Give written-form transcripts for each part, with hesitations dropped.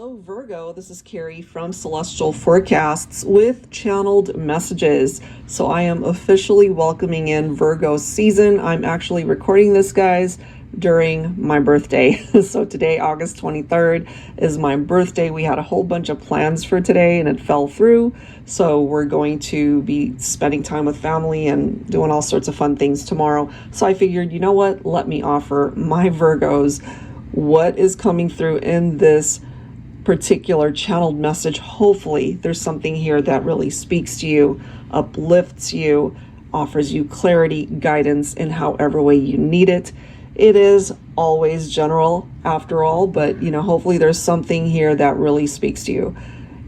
Hello Virgo, this is Carrie from Celestial Forecasts with channeled messages. So I am officially welcoming in Virgo season. I'm actually recording this, guys, during my birthday. So today, August 23rd, is my birthday. We had a whole bunch of plans for today and it fell through. So we're going to be spending time with family and doing all sorts of fun things tomorrow. So I figured, you know what, let me offer my Virgos what is coming through in this particular channeled message. Hopefully there's something here that really speaks to you, uplifts you, offers you clarity, guidance in however way you need it. It is always general after all, but you know, hopefully there's something here that really speaks to you.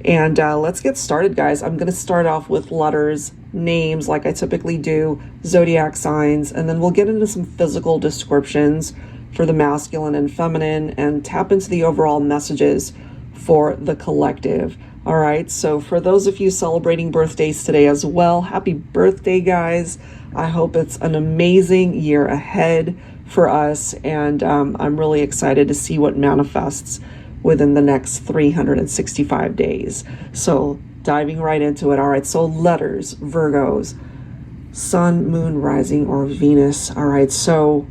And let's get started, guys. I'm going to start off with letters, names like I typically do, zodiac signs, and then we'll get into some physical descriptions for the masculine and feminine and tap into the overall messages for the collective. All right, so for those of you celebrating birthdays today as well, happy birthday, guys. I hope it's an amazing year ahead for us, and I'm really excited to see what manifests within the next 365 days. So diving right into it. All right, so letters, Virgos, Sun, Moon, Rising, or Venus. All right, so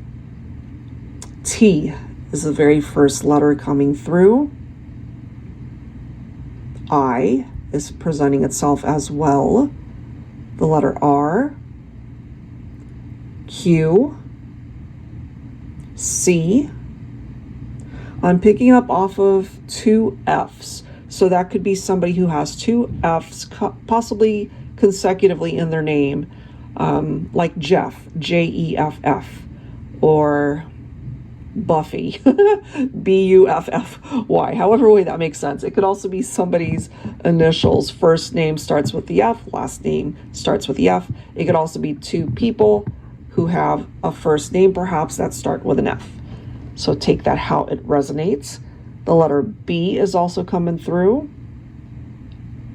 T is the very first letter coming through. I is presenting itself as well. The letter R, Q, C. I'm picking up off of two F's. So that could be somebody who has two F's possibly consecutively in their name, like Jeff, Jeff, or Buffy, Buffy, however way that makes sense. It could also be somebody's initials. First name starts with the F, last name starts with the F. It could also be two people who have a first name perhaps that start with an F. So take that how it resonates. The letter B is also coming through.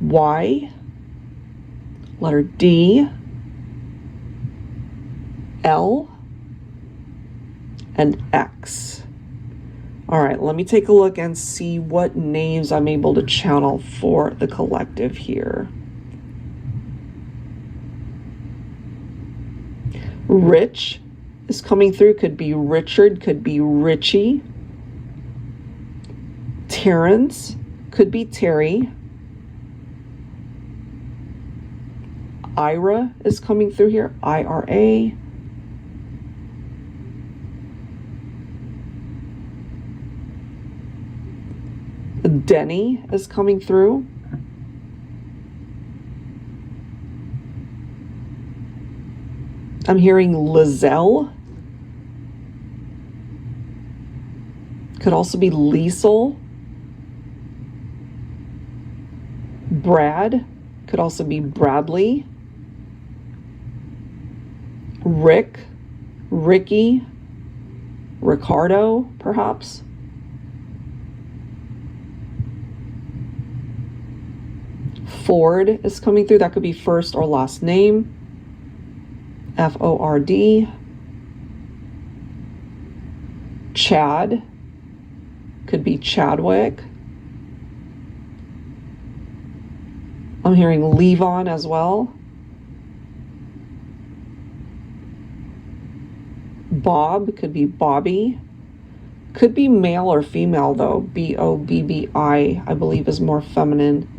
Y, letter D, L, and X. All right, let me take a look and see what names I'm able to channel for the collective here. Rich is coming through. Could be Richard, could be Richie. Terrence could be Terry. Ira is coming through here, IRA. Denny is coming through. I'm hearing Lizelle. Could also be Liesel. Brad. Could also be Bradley. Rick. Ricky. Ricardo, perhaps. Ford is coming through. That could be first or last name. Ford. Chad. Could be Chadwick. I'm hearing Levon as well. Bob could be Bobby. Could be male or female though. Bobbi, I believe, is more feminine.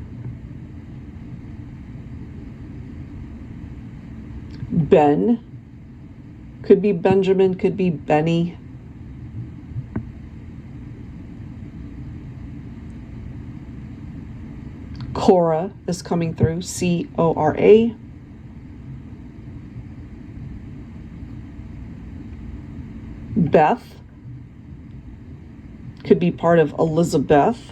Ben, could be Benjamin, could be Benny. Cora is coming through, Cora. Beth could be part of Elizabeth.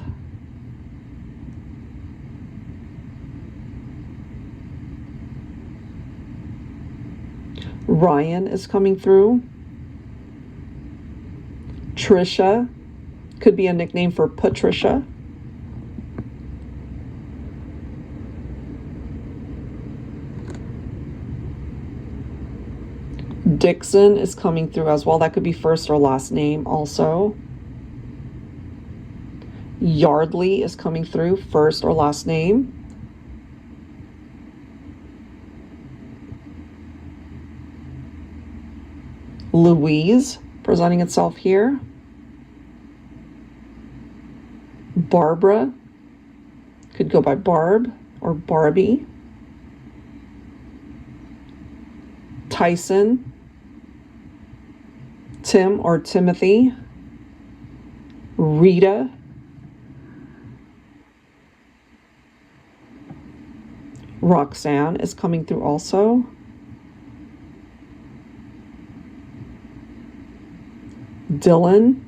Ryan is coming through. Trisha could be a nickname for Patricia. Dixon is coming through as well. That could be first or last name also. Yardley is coming through, first or last name. Louise presenting itself here. Barbara, could go by Barb or Barbie. Tyson, Tim or Timothy. Rita, Roxanne is coming through also. Dylan,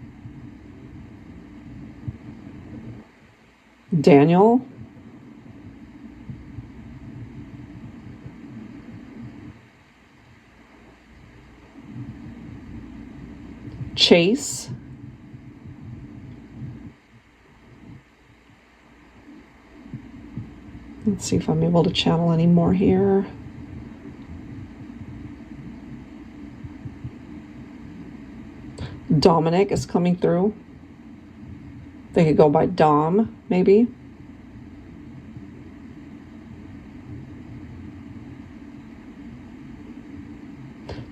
Daniel, Chase, let's see if I'm able to channel any more here. Dominic is coming through. They could go by Dom, maybe.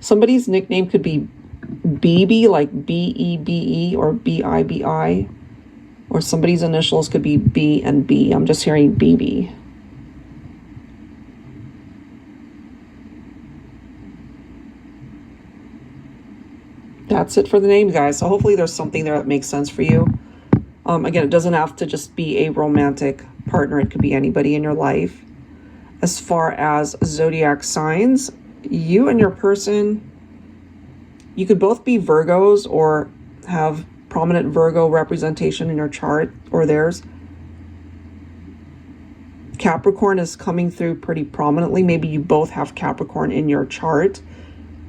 Somebody's nickname could be BB, like B-E-B-E or B-I-B-I. Or somebody's initials could be B and B. I'm just hearing BB. That's it for the names, guys. So hopefully there's something there that makes sense for you. Again, it doesn't have to just be a romantic partner. It could be anybody in your life. As far as zodiac signs, you and your person, you could both be Virgos or have prominent Virgo representation in your chart or theirs. Capricorn is coming through pretty prominently. Maybe you both have Capricorn in your chart.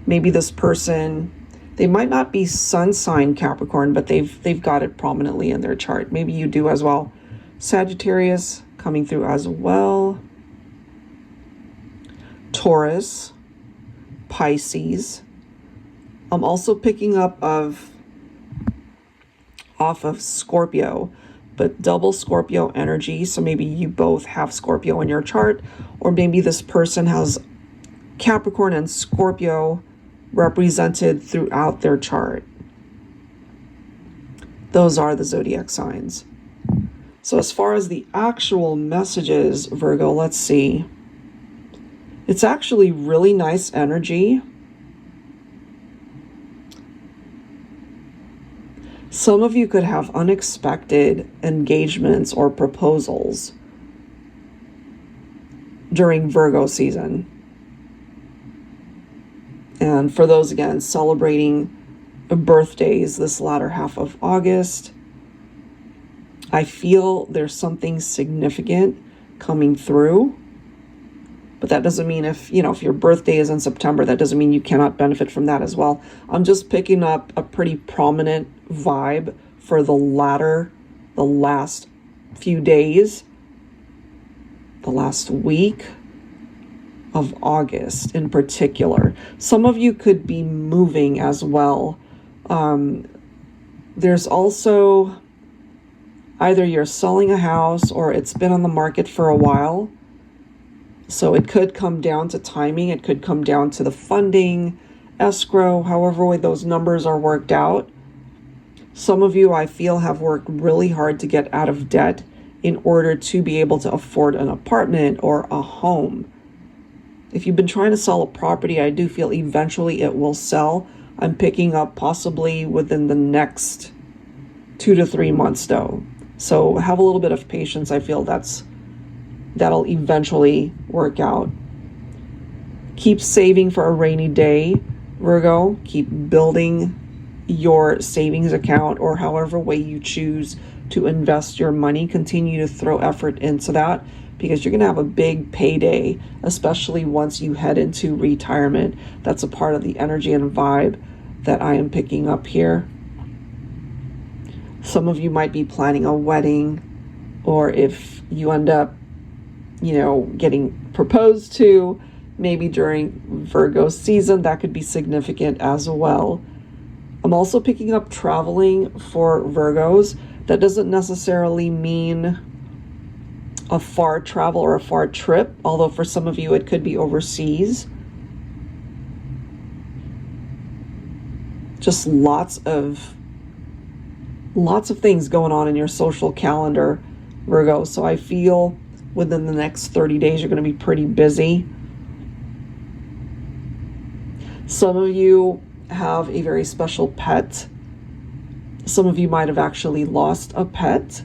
Maybe this person, they might not be sun sign Capricorn, but they've got it prominently in their chart. Maybe you do as well. Sagittarius coming through as well. Taurus, Pisces. I'm also picking up off of Scorpio, but double Scorpio energy. So maybe you both have Scorpio in your chart, or maybe this person has Capricorn and Scorpio represented throughout their chart. Those are the zodiac signs. So as far as the actual messages, Virgo, let's see. It's actually really nice energy. Some of you could have unexpected engagements or proposals during Virgo season. And for those, again, celebrating birthdays this latter half of August, I feel there's something significant coming through. But that doesn't mean if your birthday is in September, that doesn't mean you cannot benefit from that as well. I'm just picking up a pretty prominent vibe for the last few days, the last week of August in particular. Some of you could be moving as well. There's also either you're selling a house or it's been on the market for a while. So it could come down to timing. It could come down to the funding, escrow, however way those numbers are worked out. Some of you, I feel, have worked really hard to get out of debt in order to be able to afford an apartment or a home. If you've been trying to sell a property, I do feel eventually it will sell. I'm picking up possibly within the next 2 to 3 months though. So have a little bit of patience. I feel that'll eventually work out. Keep saving for a rainy day, Virgo. Keep building your savings account or however way you choose to invest your money. Continue to throw effort into that because you're going to have a big payday, especially once you head into retirement. That's a part of the energy and vibe that I am picking up here. Some of you might be planning a wedding, or if you end up getting proposed to, maybe during Virgo season, that could be significant as well. I'm also picking up traveling for Virgos, That doesn't necessarily mean a far travel or a far trip, although for some of you it could be overseas. Just lots of things going on in your social calendar, Virgo. So I feel within the next 30 days you're going to be pretty busy. Some of you have a very special pet. Some of you might have actually lost a pet,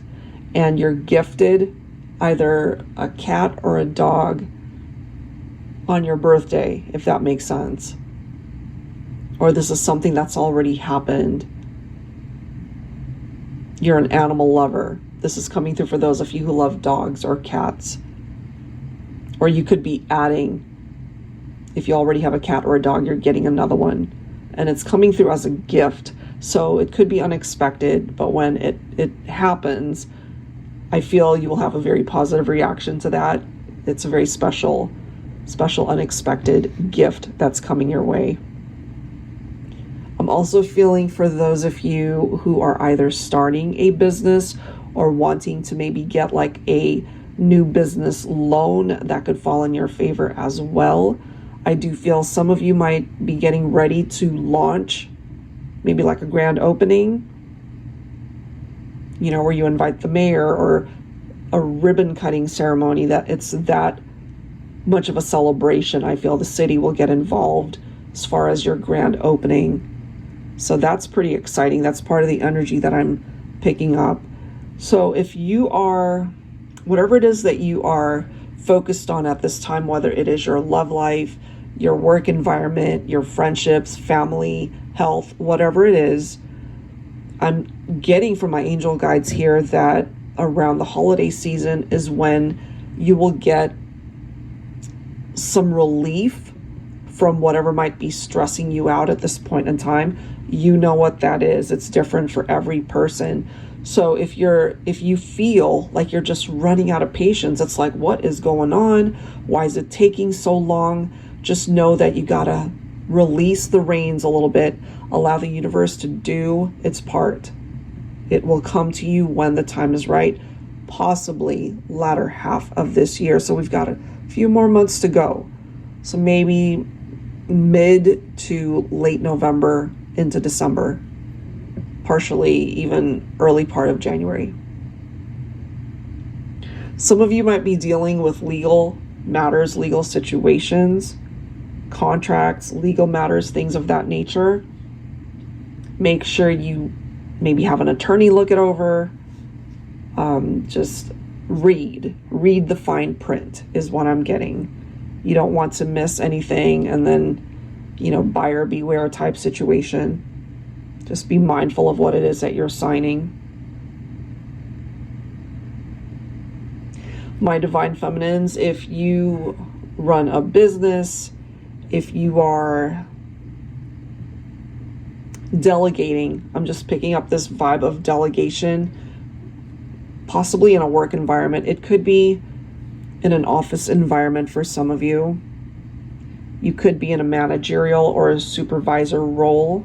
and you're gifted either a cat or a dog on your birthday, if that makes sense. Or this is something that's already happened. You're an animal lover. This is coming through for those of you who love dogs or cats. Or you could be adding, if you already have a cat or a dog, you're getting another one. And it's coming through as a gift. So it could be unexpected, but when it happens, I feel you will have a very positive reaction to that. It's a very special, unexpected gift that's coming your way. I'm also feeling for those of you who are either starting a business or wanting to maybe get like a new business loan, that could fall in your favor as well. I do feel some of you might be getting ready to launch, maybe like a grand opening, you know, where you invite the mayor, or a ribbon cutting ceremony, that it's that much of a celebration. I feel the city will get involved as far as your grand opening. So that's pretty exciting. That's part of the energy that I'm picking up. So if you are, whatever it is that you are focused on at this time, whether it is your love life, your work environment, your friendships, family, health, whatever it is, I'm getting from my angel guides here that around the holiday season is when you will get some relief from whatever might be stressing you out at this point in time. You know what that is. It's different for every person. So if you feel like you're just running out of patience, it's like, what is going on? Why is it taking so long? Just know that you gotta release the reins a little bit, allow the universe to do its part. It will come to you when the time is right, possibly latter half of this year. So we've got a few more months to go. So maybe mid to late November into December, partially even early part of January. Some of you might be dealing with legal matters, legal situations, contracts, legal matters, things of that nature. Make sure you maybe have an attorney look it over. Just read the fine print is what I'm getting. You don't want to miss anything, and then, you know, buyer beware type situation. Just be mindful of what it is that you're signing. My divine feminines, if you run a business, if you are delegating, I'm just picking up this vibe of delegation, possibly in a work environment. It could be in an office environment for some of you. You could be in a managerial or a supervisor role.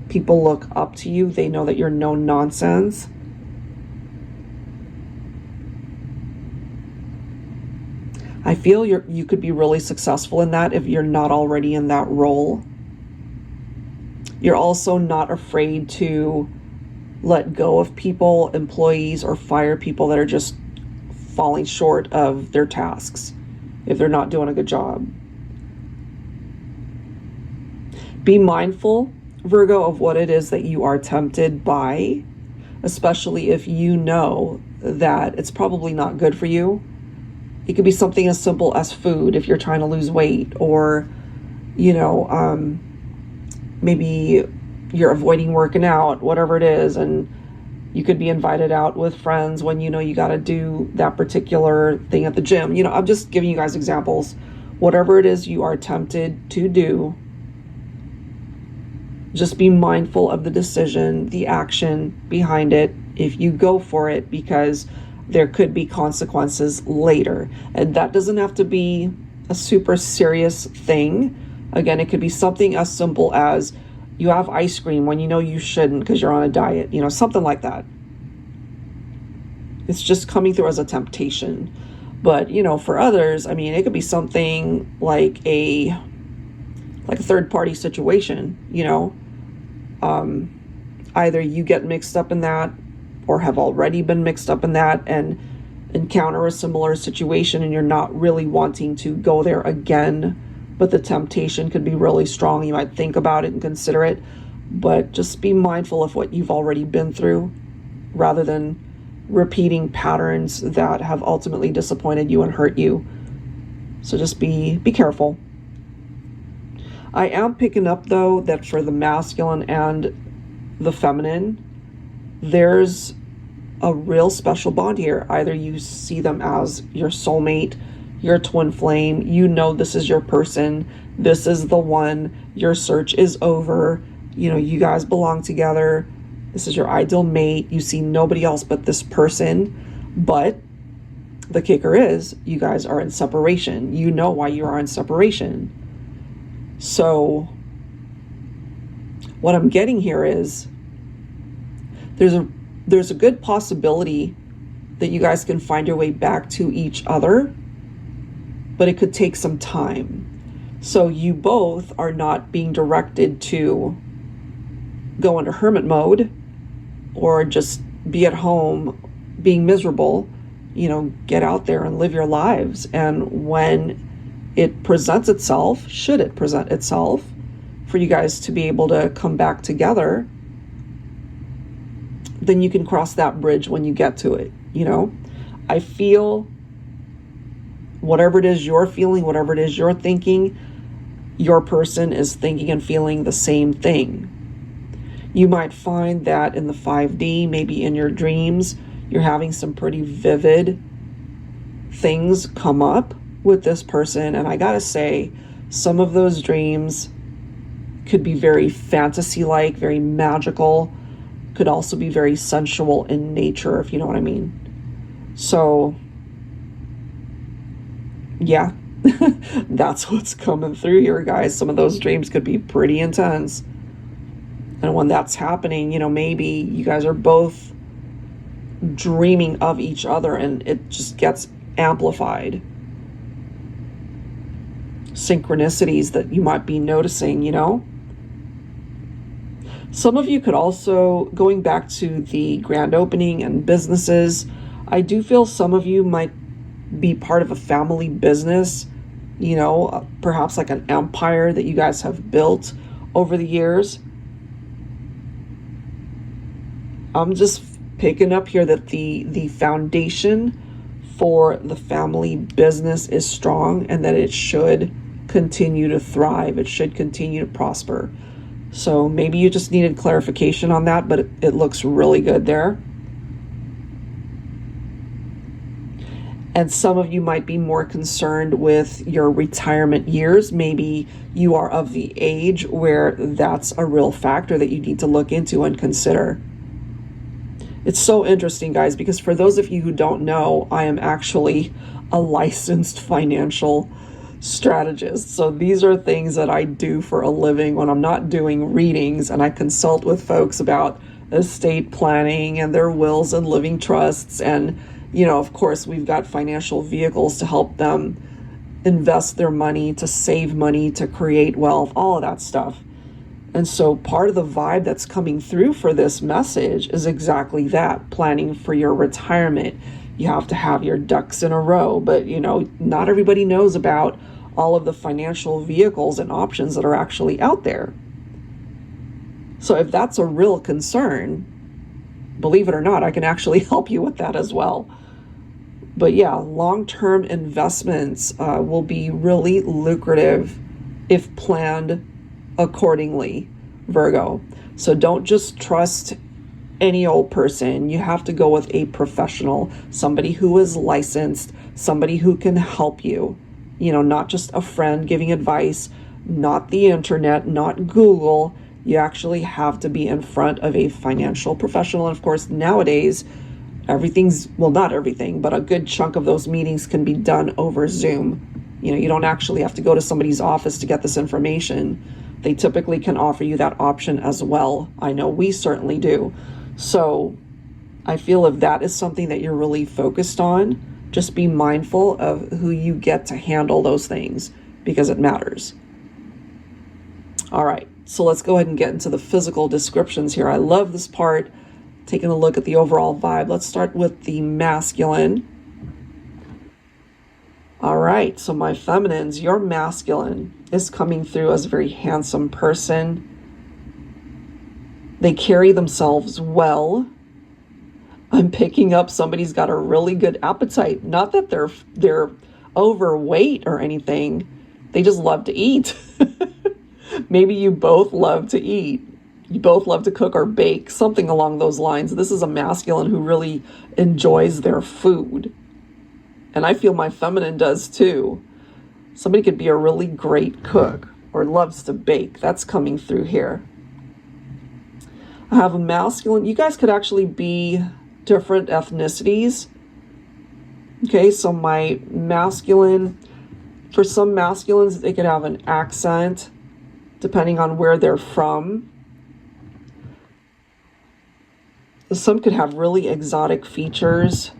People look up to you. They know that you're no nonsense. I feel you could be really successful in that if you're not already in that role. You're also not afraid to let go of people, employees, or fire people that are just falling short of their tasks if they're not doing a good job. Be mindful, Virgo, of what it is that you are tempted by, especially if you know that it's probably not good for you. It could be something as simple as food if you're trying to lose weight, or, you know, maybe you're avoiding working out, whatever it is, and you could be invited out with friends when you know you got to do that particular thing at the gym. You know, I'm just giving you guys examples. Whatever it is you are tempted to do, just be mindful of the decision, the action behind it, if you go for it, because there could be consequences later. And that doesn't have to be a super serious thing. Again, it could be something as simple as you have ice cream when you know you shouldn't because you're on a diet, you know, something like that. It's just coming through as a temptation. But, you know, for others, I mean, it could be something like a third party situation, you know. Either you get mixed up in that or have already been mixed up in that and encounter a similar situation and you're not really wanting to go there again, but the temptation could be really strong. You might think about it and consider it, but just be mindful of what you've already been through rather than repeating patterns that have ultimately disappointed you and hurt you. So just be careful. I am picking up, though, that for the masculine and the feminine, there's a real special bond here. Either you see them as your soulmate, your twin flame, you know this is your person, this is the one, your search is over, you know, you guys belong together, this is your ideal mate, you see nobody else but this person. But the kicker is, you guys are in separation. You know why you are in separation. So what I'm getting here is there's a good possibility that you guys can find your way back to each other, but it could take some time. So you both are not being directed to go into hermit mode or just be at home being miserable. You know, get out there and live your lives. And when it presents itself, should it present itself for you guys to be able to come back together, then you can cross that bridge when you get to it. You know, I feel whatever it is you're feeling, whatever it is you're thinking, your person is thinking and feeling the same thing. You might find that in the 5D, maybe in your dreams, you're having some pretty vivid things come up with this person. And I gotta say, some of those dreams could be very fantasy-like, very magical, could also be very sensual in nature, if you know what I mean. So, yeah, that's what's coming through here, guys. Some of those dreams could be pretty intense. And when that's happening, you know, maybe you guys are both dreaming of each other and it just gets amplified. Synchronicities that you might be noticing, you know. Some of you could also, going back to the grand opening and businesses, I do feel some of you might be part of a family business, you know, perhaps like an empire that you guys have built over the years. I'm just picking up here that the foundation for the family business is strong and that it should continue to thrive. It should continue to prosper. So maybe you just needed clarification on that, but it looks really good there. And some of you might be more concerned with your retirement years. Maybe you are of the age where that's a real factor that you need to look into and consider. It's so interesting, guys, because for those of you who don't know, I am actually a licensed financial strategist. So these are things that I do for a living when I'm not doing readings, and I consult with folks about estate planning and their wills and living trusts. And, you know, of course, we've got financial vehicles to help them invest their money, to save money, to create wealth, all of that stuff. And so part of the vibe that's coming through for this message is exactly that, planning for your retirement. You have to have your ducks in a row, but you know, not everybody knows about all of the financial vehicles and options that are actually out there. So if that's a real concern, believe it or not, I can actually help you with that as well. But yeah, long-term investments will be really lucrative if planned accordingly, Virgo. So don't just trust any old person. You have to go with a professional, somebody who is licensed, somebody who can help you. You know, not just a friend giving advice, not the internet, not Google. You actually have to be in front of a financial professional. And of course, nowadays, everything's, well, not everything, but a good chunk of those meetings can be done over Zoom. You know, you don't actually have to go to somebody's office to get this information. They typically can offer you that option as well. I know we certainly do. So I feel if that is something that you're really focused on, just be mindful of who you get to handle those things because it matters. All right, so let's go ahead and get into the physical descriptions here. I love this part, taking a look at the overall vibe. Let's start with the masculine. All right, so my feminines, your masculine is coming through as a very handsome person. They carry themselves well. I'm picking up somebody's got a really good appetite. Not that they're overweight or anything. They just love to eat. Maybe you both love to eat. You both love to cook or bake, something along those lines. This is a masculine who really enjoys their food. And I feel my feminine does too. Somebody could be a really great cook or loves to bake. That's coming through here. I have a masculine. You guys could actually be different ethnicities. Okay, so my masculine, for some masculines, they could have an accent depending on where they're from. Some could have really exotic features.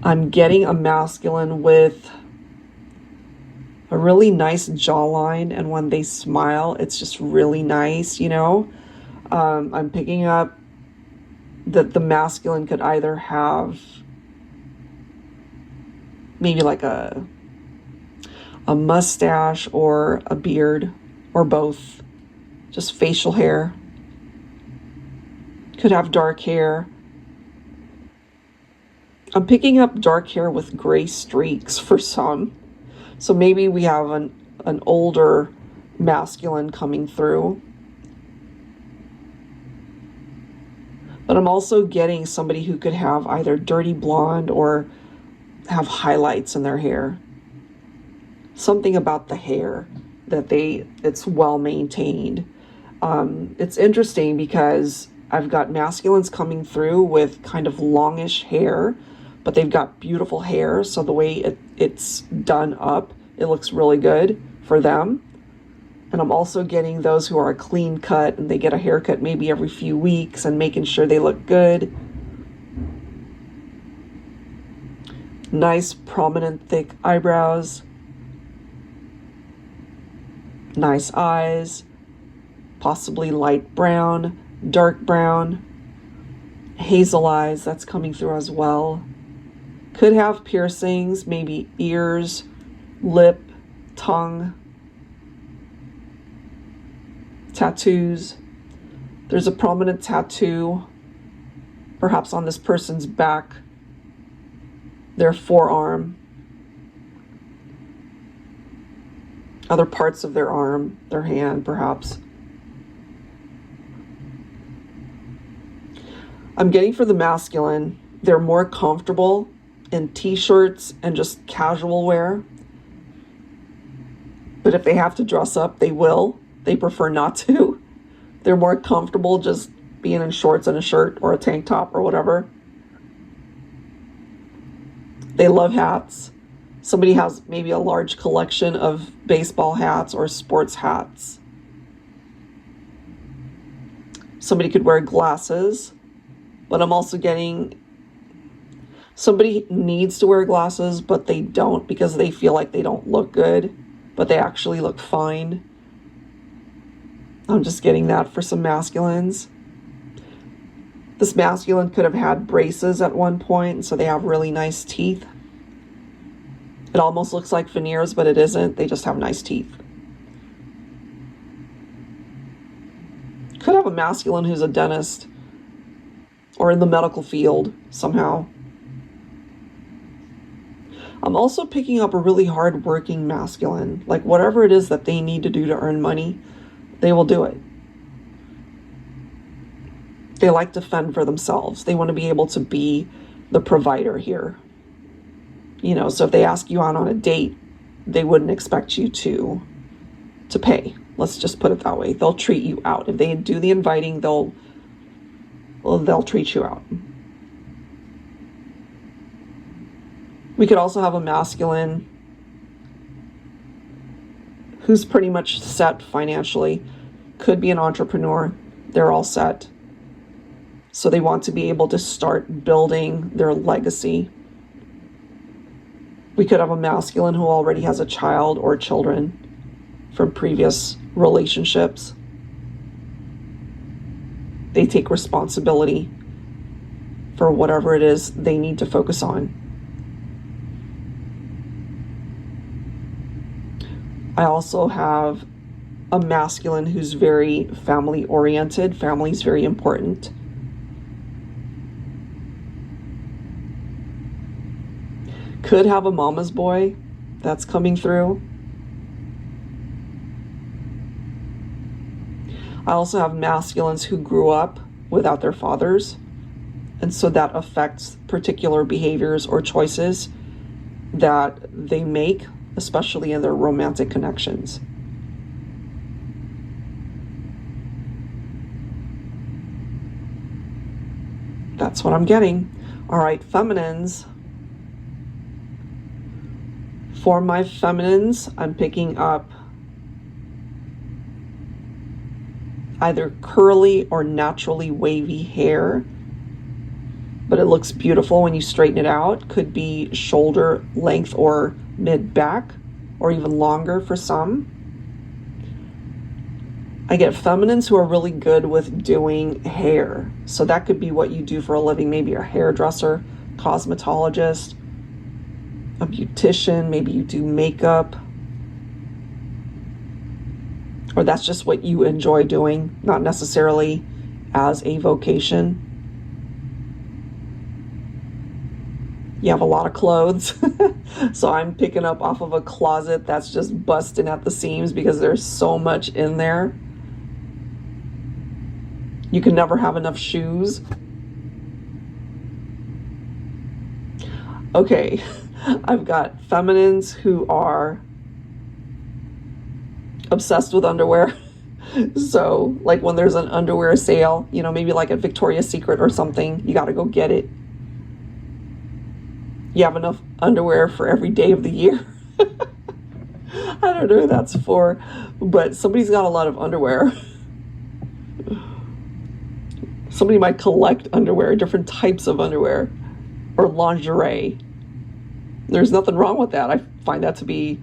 I'm getting a masculine with a really nice jawline, and when they smile, it's just really nice, you know. I'm picking up that the masculine could either have maybe like a mustache or a beard or both, just facial hair. Could have dark hair. I'm picking up dark hair with gray streaks for some. So maybe we have an older masculine coming through. But I'm also getting somebody who could have either dirty blonde or have highlights in their hair. Something about the hair that it's well maintained. It's interesting because I've got masculines coming through with kind of longish hair, but they've got beautiful hair. So the way it's done up, it looks really good for them. And I'm also getting those who are a clean cut and they get a haircut maybe every few weeks and making sure they look good. Nice, prominent, thick eyebrows. Nice eyes. Possibly light brown, dark brown. Hazel eyes, that's coming through as well. Could have piercings, maybe ears, lip, tongue. Tattoos. There's a prominent tattoo, perhaps on this person's back, their forearm, other parts of their arm, their hand, perhaps. I'm getting for the masculine, they're more comfortable in t-shirts and just casual wear. But if they have to dress up, they will. They prefer not to. They're more comfortable just being in shorts and a shirt or a tank top or whatever. They love hats. Somebody has maybe a large collection of baseball hats or sports hats. Somebody could wear glasses, but I'm also getting somebody needs to wear glasses, but they don't because they feel like they don't look good, but they actually look fine. I'm just getting that for some masculines. This masculine could have had braces at one point, so they have really nice teeth. It almost looks like veneers, but it isn't. They just have nice teeth. Could have a masculine who's a dentist or in the medical field somehow. I'm also picking up a really hard-working masculine. Like whatever it is that they need to do to earn money, they will do it. They like to fend for themselves. They want to be able to be the provider here. You know, so if they ask you out on a date, they wouldn't expect you to pay. Let's just put it that way. They'll treat you out. If they do the inviting, they'll treat you out. We could also have a masculine who's pretty much set financially. Could be an entrepreneur. They're all set. So they want to be able to start building their legacy. We could have a masculine who already has a child or children from previous relationships. They take responsibility for whatever it is they need to focus on. I also have a masculine who's very family oriented. Family is very important. Could have a mama's boy that's coming through. I also have masculines who grew up without their fathers, and so that affects particular behaviors or choices that they make, especially in their romantic connections. That's what I'm getting. All right, feminines. For my feminines, I'm picking up either curly or naturally wavy hair, but it looks beautiful when you straighten it out. Could be shoulder length or mid-back, or even longer for some. I get feminines who are really good with doing hair. So that could be what you do for a living. Maybe you're a hairdresser, cosmetologist, a beautician, maybe you do makeup, or that's just what you enjoy doing, not necessarily as a vocation. You have a lot of clothes. So I'm picking up off of a closet that's just busting at the seams because there's so much in there. You can never have enough shoes. Okay, I've got feminines who are obsessed with underwear. So like when there's an underwear sale, you know, maybe like at Victoria's Secret or something, you got to go get it. You have enough underwear for every day of the year. I don't know who that's for, but somebody's got a lot of underwear. Somebody might collect underwear, different types of underwear, or lingerie. There's nothing wrong with that. I find that to be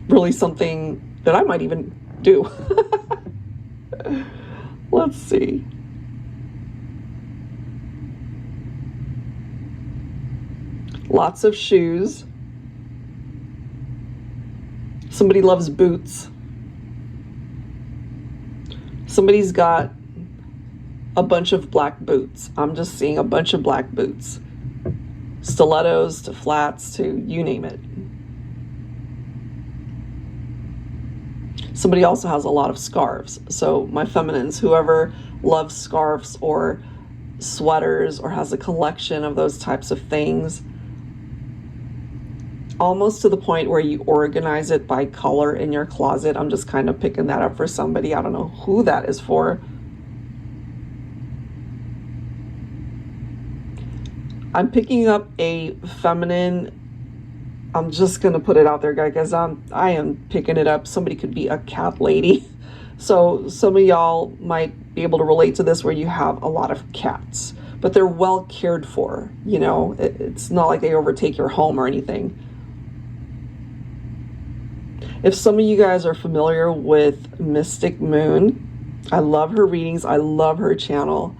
really something that I might even do. Let's see. Lots of shoes. Somebody loves boots. Somebody's got a bunch of black boots. I'm just seeing a bunch of black boots. Stilettos to flats to you name it. Somebody also has a lot of scarves. So my feminines, whoever loves scarves or sweaters or has a collection of those types of things, almost to the point where you organize it by color in your closet. I'm just kind of picking that up for somebody. I don't know who that is for. I'm picking up a feminine. I'm just going to put it out there, guys, I am picking it up. Somebody could be a cat lady. So some of y'all might be able to relate to this where you have a lot of cats, but they're well cared for. You know, it's not like they overtake your home or anything. If some of you guys are familiar with Mystic Moon, I love her readings. I love her channel.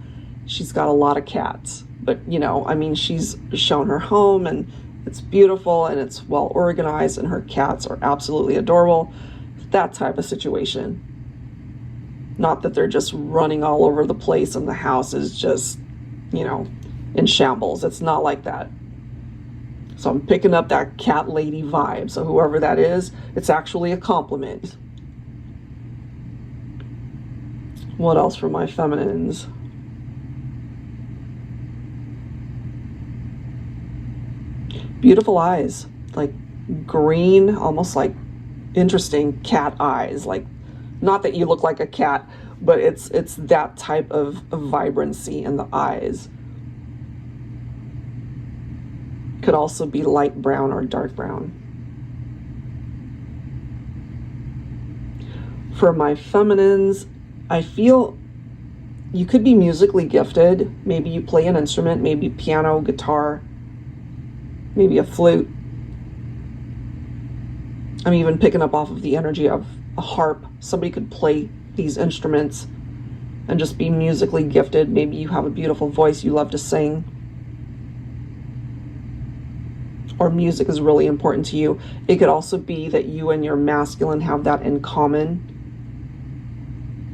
She's got a lot of cats, but you know, I mean, she's shown her home and it's beautiful and it's well organized and her cats are absolutely adorable. That type of situation. Not that they're just running all over the place and the house is just, you know, in shambles. It's not like that. So I'm picking up that cat lady vibe. So whoever that is, it's actually a compliment. What else for my feminines? Beautiful eyes, like green, almost like interesting cat eyes. Like, not that you look like a cat, but it's that type of vibrancy in the eyes. Could also be light brown or dark brown. For my feminines, I feel You could be musically gifted. Maybe you play an instrument, maybe piano, guitar, maybe a flute. I'm even picking up off of the energy of a harp. Somebody could play these instruments and just be musically gifted. Maybe you have a beautiful voice, you love to sing, or music is really important to you. It could also be that you and your masculine have that in common.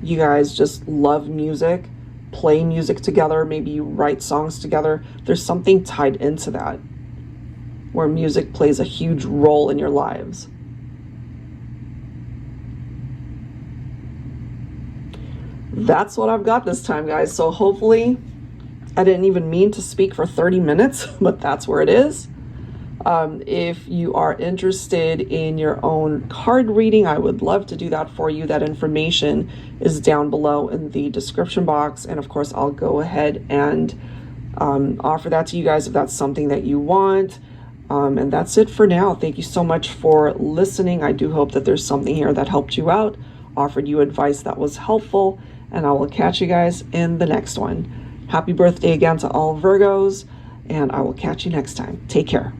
You guys just love music, play music together, maybe you write songs together. There's something tied into that where music plays a huge role in your lives. That's what I've got this time, guys. So hopefully, I didn't even mean to speak for 30 minutes, but that's where it is. If you are interested in your own card reading, I would love to do that for you. That information is down below in the description box. And of course, I'll go ahead and offer that to you guys if that's something that you want. And that's it for now. Thank you so much for listening. I do hope that there's something here that helped you out, offered you advice that was helpful, and I will catch you guys in the next one. Happy birthday again to all Virgos, and I will catch you next time. Take care.